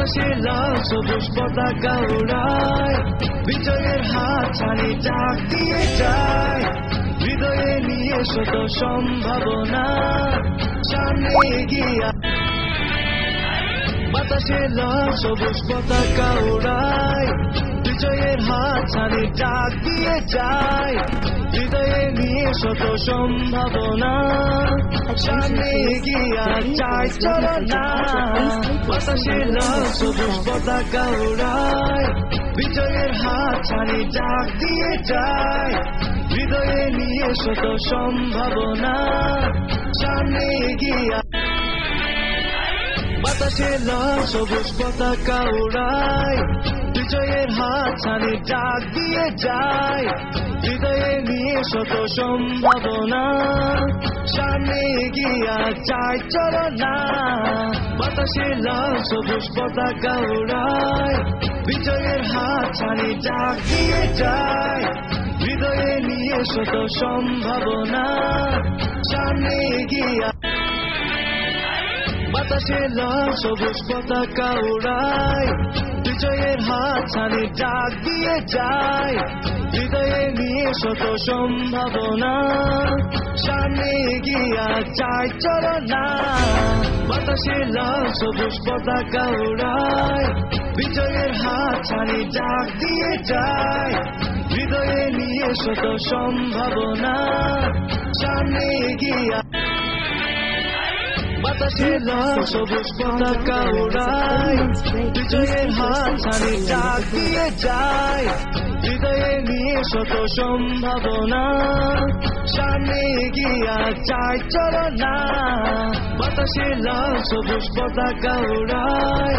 বাতাসে লাল সবুজ পতাকা উড়ায়, বিজয়ের হাত ছানি ডাক দিয়ে যায়, হৃদয়ে নিয়ে শত সম্ভাবনা, সামনে এগিয়ে। বাতাসে লাল সবুজ পতাকা উড়ায়, বিজয়ের হাত ছানি ডাক দিয়ে যায়, হৃদয়ে নিয়ে শত সম্ভাবনা, সামনে এগিয়ে যায়, চলো না। বাতাসে লাল সবুজ পতাকা উড়ায়, বিজয়ের হাত ছানি ডাক দিয়ে যায়, হৃদয়ে নিয়ে শত সম্ভাবনা, সামনে এগিয়ে। বাতাসে লাল সবুজ পতাকা উড়ায়, বিজয়ের হাত ছানি ডাক দিয়ে যায়, হৃদয়ে নিয়ে শত সম্ভাবনা, সামনে এগিয়ে যায়, চলো না। বাতাসে লাল সবুজ পতাকা উড়ায়, বিজয়ের হাত ছানি ডাক দিয়ে যায়, হৃদয়ে নিয়ে শত সম্ভাবনা, সামনে এগিয়ে। বাতাসে লাল সবুজ পতাকা উড়ায়, বিজয়ের হাত ছানি ডাক দিয়ে যায়, হৃদয়ে নিয়ে শত সম্ভাবনা, সামনে এগিয়ে যায়, চলো না। বাতাসে লাল সবুজ পতাকা উড়ায়, বিজয়ের হাত ছানি ডাক দিয়ে যায়, হৃদয়ে নিয়ে শত সম্ভাবনা, সামনে এগিয়ে। বাতাসে লাল সবুজ পতাকা উড়ায়, বিজয়ের হাত ছানি ডাক দিয়ে যায়, হৃদয়ে নিয়ে শত সম্ভাবনা, সামনে এগিয়ে যায়, চলো না। বাতাসে লাল সবুজ পতাকা উড়ায়।